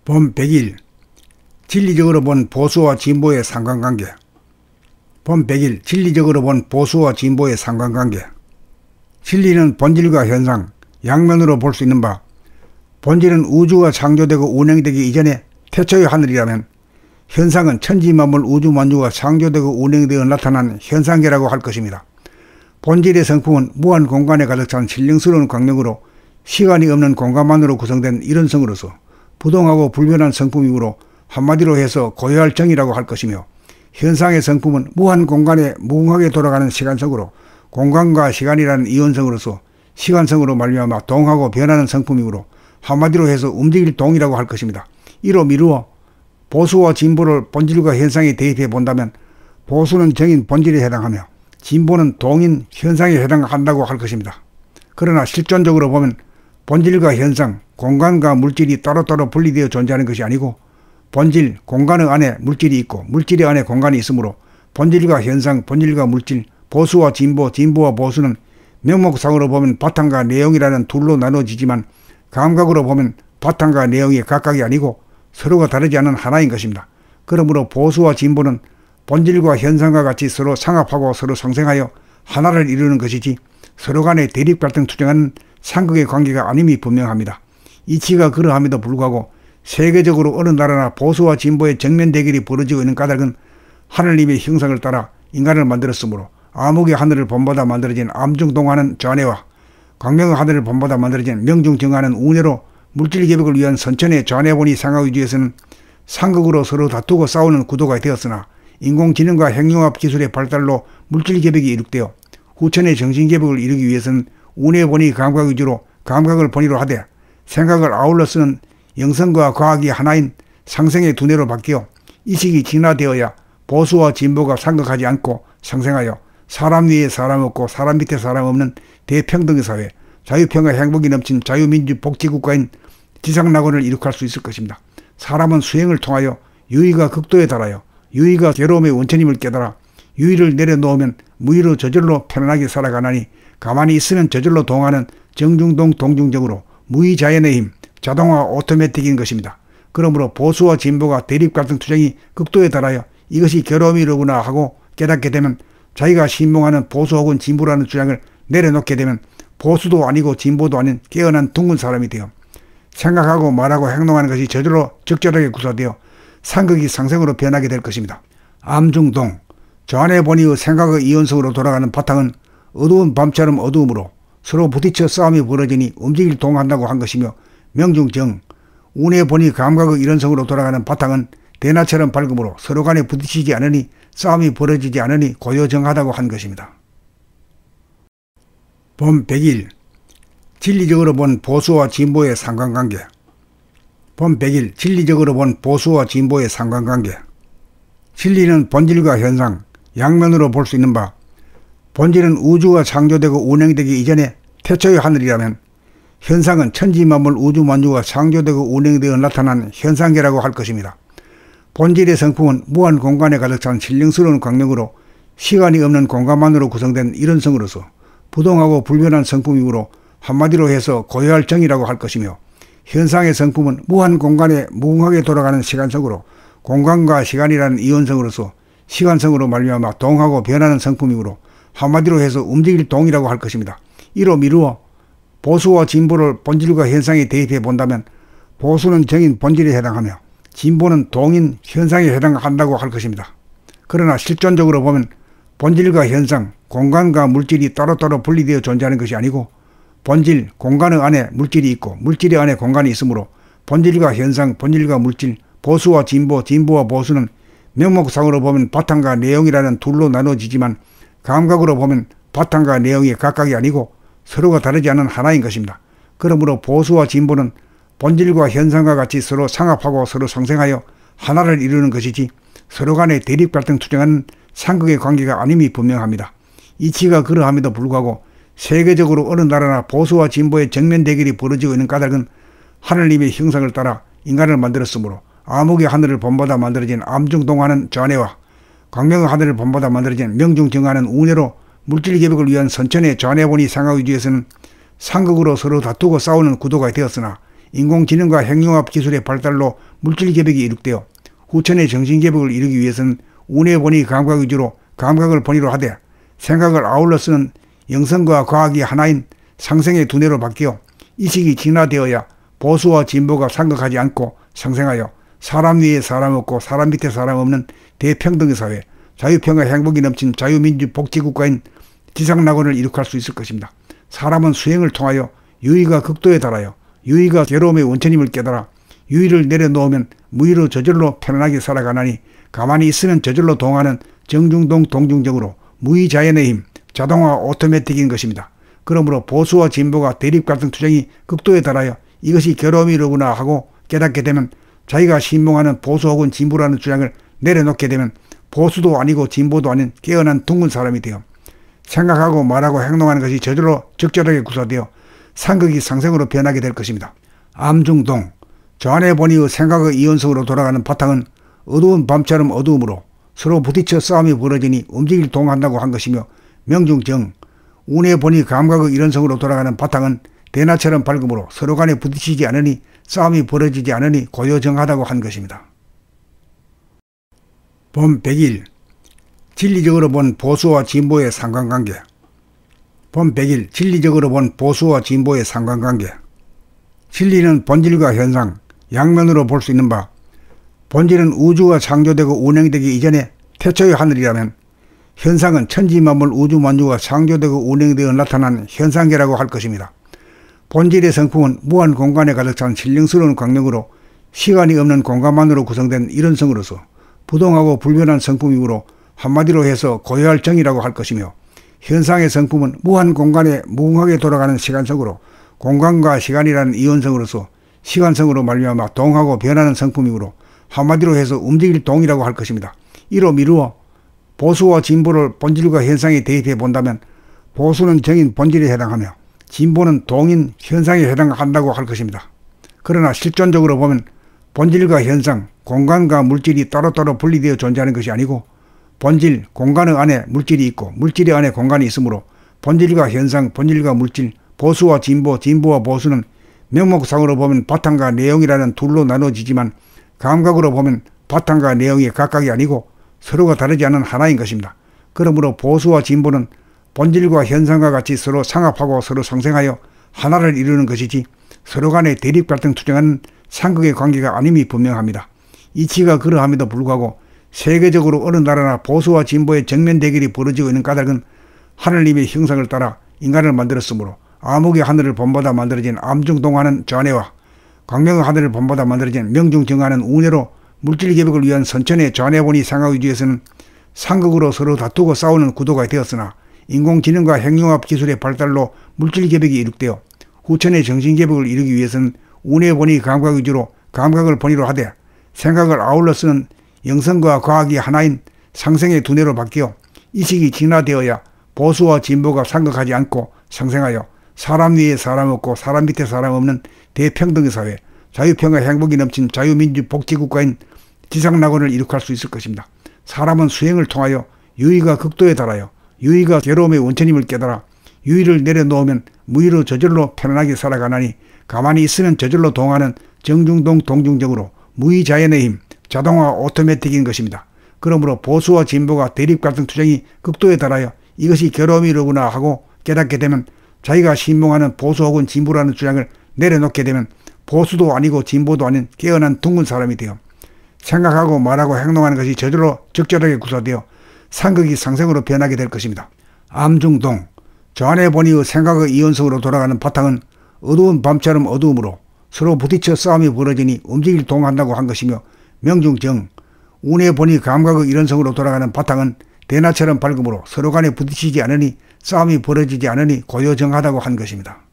본 100일 진리적으로 본 보수와 진보의 상관관계. 본 100일 진리적으로 본 보수와 진보의 상관관계. 진리는 본질과 현상, 양면으로 볼 수 있는 바, 본질은 우주가 창조되고 운행되기 이전에 태초의 하늘이라면, 현상은 천지만물 우주만유가 창조되고 운행되어 나타난 현상계라고 할 것입니다. 본질의 성품은 무한 공간에 가득 찬 신령스러운 광명으로 시간이 없는 공간만으로 구성된 이론성으로서 부동하고 불변한 성품이므로 한마디로 해서 고유할 정이라고 할 것이며, 현상의 성품은 무한 공간에 무궁하게 돌아가는 시간성으로 공간과 시간이라는 이원성으로서 시간성으로 말미암아 동하고 변하는 성품이므로 한마디로 해서 움직일 동이라고 할 것입니다. 이로 미루어 보수와 진보를 본질과 현상에 대입해 본다면, 보수는 정인 본질에 해당하며 진보는 동인 현상에 해당한다고 할 것입니다. 그러나 실존적으로 보면 본질과 현상, 공간과 물질이 따로따로 분리되어 존재하는 것이 아니고, 본질, 공간의 안에 물질이 있고 물질의 안에 공간이 있으므로 본질과 현상, 본질과 물질, 보수와 진보, 진보와 보수는 명목상으로 보면 바탕과 내용이라는 둘로 나눠지지만, 감각으로 보면 바탕과 내용이 각각이 아니고 서로가 다르지 않은 하나인 것입니다. 그러므로 보수와 진보는 본질과 현상과 같이 서로 상합하고 서로 상생하여 하나를 이루는 것이지, 서로 간의 대립 갈등 투쟁하는 상극의 관계가 아님이 분명합니다. 이치가 그러함에도 불구하고 세계적으로 어느 나라나 보수와 진보의 정면 대결이 벌어지고 있는 까닭은 하느님의 형상을 따라 인간을 만들었으므로 암흑의 하늘을 본보다 만들어진 암중동하는 좌뇌와 광명의 하늘을 본보다 만들어진 명중정하는 우뇌로 물질 개벽을 위한 선천의 좌뇌본이 상하위주에서는 상극으로 서로 다투고 싸우는 구도가 되었으나, 인공지능과 핵융합 기술의 발달로 물질 개벽이 이룩되어 후천의 정신 개벽을 이루기 위해서는 우뇌본이 감각 위주로 감각을 본위로 하되, 생각을 아울러 쓰는 영성과 과학이 하나인 상생의 두뇌로 바뀌어 이식이 진화되어야 보수와 진보가 상극하지 않고 상생하여 사람 위에 사람 없고 사람 밑에 사람 없는 대평등의 사회, 자유평화 행복이 넘친 자유민주 복지국가인 지상낙원을 이룩할 수 있을 것입니다. 사람은 수행을 통하여 유의가 극도에 달하여 유의가 괴로움의 원천임을 깨달아 유의를 내려놓으면 무의로 저절로 편안하게 살아가나니, 가만히 있으면 저절로 동하는 정중동 동중적으로 무의자연의 힘, 자동화 오토매틱인 것입니다. 그러므로 보수와 진보가 대립 갈등 투쟁이 극도에 달하여 이것이 괴로움이로구나 하고 깨닫게 되면, 자기가 신봉하는 보수 혹은 진보라는 주장을 내려놓게 되면 보수도 아니고 진보도 아닌 깨어난 둥근 사람이 되어 생각하고 말하고 행동하는 것이 저절로 적절하게 구사되어 상극이 상생으로 변하게 될 것입니다. 암중동, 좌뇌 본의의 생각의 이원성으로 돌아가는 바탕은 어두운 밤처럼 어두움으로 서로 부딪혀 싸움이 벌어지니 움직일 동한다고 한 것이며, 명중정, 우뇌 본의 감각의 이론성으로 돌아가는 바탕은 대낮처럼 밝음으로 서로 간에 부딪히지 않으니 싸움이 벌어지지 않으니 고요정하다고 한 것입니다. 본 100일 진리적으로 본 보수와 진보의 상관관계. 본 100일 진리적으로 본 보수와 진보의 상관관계. 진리는 본질과 현상, 양면으로 볼 수 있는 바, 본질은 우주가 창조되고 운행되기 이전에 태초의 하늘이라면, 현상은 천지만물 우주만유가 창조되고 운행되어 나타난 현상계라고 할 것입니다. 본질의 성품은 무한 공간에 가득 찬 신령스러운 광명으로 시간이 없는 공간만으로 구성된 이론성으로서 부동하고 불변한 성품이므로 한마디로 해서 고유할 정이라고 할 것이며, 현상의 성품은 무한 공간에 무궁하게 돌아가는 시간성으로 공간과 시간이라는 이원성으로서 시간성으로 말미암아 동하고 변하는 성품이므로 한마디로 해서 움직일 동이라고 할 것입니다. 이로 미루어 보수와 진보를 본질과 현상에 대입해 본다면, 보수는 정인 본질에 해당하며 진보는 동인 현상에 해당한다고 할 것입니다. 그러나 실존적으로 보면 본질과 현상, 공간과 물질이 따로따로 분리되어 존재하는 것이 아니고, 본질, 공간의 안에 물질이 있고 물질의 안에 공간이 있으므로 본질과 현상, 본질과 물질, 보수와 진보, 진보와 보수는 명목상으로 보면 바탕과 내용이라는 둘로 나눠지지만, 감각으로 보면 바탕과 내용이 각각이 아니고 서로가 다르지 않은 하나인 것입니다. 그러므로 보수와 진보는 본질과 현상과 같이 서로 상합하고 서로 상생하여 하나를 이루는 것이지, 서로 간의 대립 갈등 투쟁하는 상극의 관계가 아님이 분명합니다. 이치가 그러함에도 불구하고 세계적으로 어느 나라나 보수와 진보의 정면 대결이 벌어지고 있는 까닭은 하느님의 형상을 따라 인간을 만들었으므로 암흑의 하늘을 본보다 만들어진 암중동하는 좌뇌와 광명의 하늘을 본보다 만들어진 명중정하는 우뇌로 물질 개벽을 위한 선천의 좌뇌본이 상하위주에서는 상극으로 서로 다투고 싸우는 구도가 되었으나, 인공지능과 핵융합 기술의 발달로 물질개벽이 이룩되어 후천의 정신개벽을 이루기 위해서는 운해본의 감각 위주로 감각을 본의로 하되 생각을 아울러 쓰는 영성과 과학이 하나인 상생의 두뇌로 바뀌어 이식이 진화되어야 보수와 진보가 상극하지 않고 상생하여 사람 위에 사람 없고 사람 밑에 사람 없는 대평등의 사회, 자유평화 행복이 넘친 자유민주 복지국가인 지상낙원을 이룩할 수 있을 것입니다. 사람은 수행을 통하여 유의가 극도에 달하여 유의가 괴로움의 원천임을 깨달아 유의를 내려놓으면 무의로 저절로 편안하게 살아가나니 가만히 있으면 저절로 동하는 정중동 동중적으로 무의자연의 힘, 자동화 오토매틱인 것입니다. 그러므로 보수와 진보가 대립갈등 투쟁이 극도에 달하여 이것이 괴로움이로구나 하고 깨닫게 되면 자기가 신봉하는 보수 혹은 진보라는 주장을 내려놓게 되면 보수도 아니고 진보도 아닌 깨어난 둥근 사람이 되어 생각하고 말하고 행동하는 것이 저절로 적절하게 구사되어 상극이 상생으로 변하게 될 것입니다. 암중동, 저 안에 보니 생각의 이원성으로 돌아가는 바탕은 어두운 밤처럼 어두움으로 서로 부딪혀 싸움이 벌어지니 움직일 동한다고 한 것이며 명중정, 운에 보니 감각의 이원성으로 돌아가는 바탕은 대나처럼 밝음으로 서로 간에 부딪히지 않으니 싸움이 벌어지지 않으니 고요정하다고 한 것입니다. 본 100일, 진리적으로 본 보수와 진보의 상관관계. 본 100일, 진리적으로 본 보수와 진보의 상관관계. 진리는 본질과 현상, 양면으로 볼 수 있는 바, 본질은 우주가 창조되고 운행되기 이전에 태초의 하늘이라면 현상은 천지만물 우주만주가 창조되고 운행되어 나타난 현상계라고 할 것입니다. 본질의 성품은 무한 공간에 가득 찬 신령스러운 광명으로 시간이 없는 공간만으로 구성된 이론성으로서 부동하고 불변한 성품이므로 한마디로 해서 고유할 정이라고 할 것이며, 현상의 성품은 무한 공간에 무궁하게 돌아가는 시간성으로 공간과 시간이라는 이원성으로서 시간성으로 말미암아 동하고 변하는 성품이므로 한마디로 해서 움직일 동이라고 할 것입니다. 이로 미루어 보수와 진보를 본질과 현상에 대입해 본다면 보수는 정인 본질에 해당하며 진보는 동인 현상에 해당한다고 할 것입니다. 그러나 실존적으로 보면 본질과 현상, 공간과 물질이 따로따로 분리되어 존재하는 것이 아니고 본질, 공간의 안에 물질이 있고 물질의 안에 공간이 있으므로 본질과 현상, 본질과 물질, 보수와 진보, 진보와 보수는 명목상으로 보면 바탕과 내용이라는 둘로 나눠지지만 감각으로 보면 바탕과 내용이 각각이 아니고 서로가 다르지 않은 하나인 것입니다. 그러므로 보수와 진보는 본질과 현상과 같이 서로 상합하고 서로 상생하여 하나를 이루는 것이지 서로 간의 대립 갈등 투쟁하는 상극의 관계가 아님이 분명합니다. 이치가 그러함에도 불구하고 세계적으로 어느 나라나 보수와 진보의 정면 대결이 벌어지고 있는 까닭은 하느님의 형상을 따라 인간을 만들었으므로 암흑의 하늘을 본받아 만들어진 암중동하는 전해와 광명의 하늘을 본받아 만들어진 명중정하는 운해로 물질개벽을 위한 선천의 전해본이 상하위주에서는 상극으로 서로 다투고 싸우는 구도가 되었으나 인공지능과 핵융합 기술의 발달로 물질개벽이 이룩되어 후천의 정신개벽을 이루기 위해서는 운해본이 감각 위주로 감각을 본의로 하되 생각을 아울러 쓰는 영성과 과학이 하나인 상생의 두뇌로 바뀌어 이식이 진화되어야 보수와 진보가 상극하지 않고 상생하여 사람 위에 사람 없고 사람 밑에 사람 없는 대평등의 사회, 자유평화 행복이 넘친 자유민주 복지국가인 지상낙원을 이룩할 수 있을 것입니다. 사람은 수행을 통하여 유의가 극도에 달하여 유의가 괴로움의 원천임을 깨달아 유의를 내려놓으면 무의로 저절로 편안하게 살아가나니 가만히 있으면 저절로 동하는 정중동 동중적으로 무의자연의 힘, 자동화 오토매틱인 것입니다. 그러므로 보수와 진보가 대립갈등 투쟁이 극도에 달하여 이것이 괴로움이로구나 하고 깨닫게 되면 자기가 신봉하는 보수 혹은 진보라는 주장을 내려놓게 되면 보수도 아니고 진보도 아닌 깨어난 둥근 사람이 되어 생각하고 말하고 행동하는 것이 저절로 적절하게 구사되어 상극이 상생으로 변하게 될 것입니다. 암중동, 저 안에 보니 생각의 이원성으로 돌아가는 바탕은 어두운 밤처럼 어두움으로 서로 부딪혀 싸움이 벌어지니 움직일 동한다고 한 것이며 명중정, 운에 보니 감각의 이원성으로 돌아가는 바탕은 대나처럼 밝음으로 서로 간에 부딪히지 않으니 싸움이 벌어지지 않으니 고요정하다고 한 것입니다.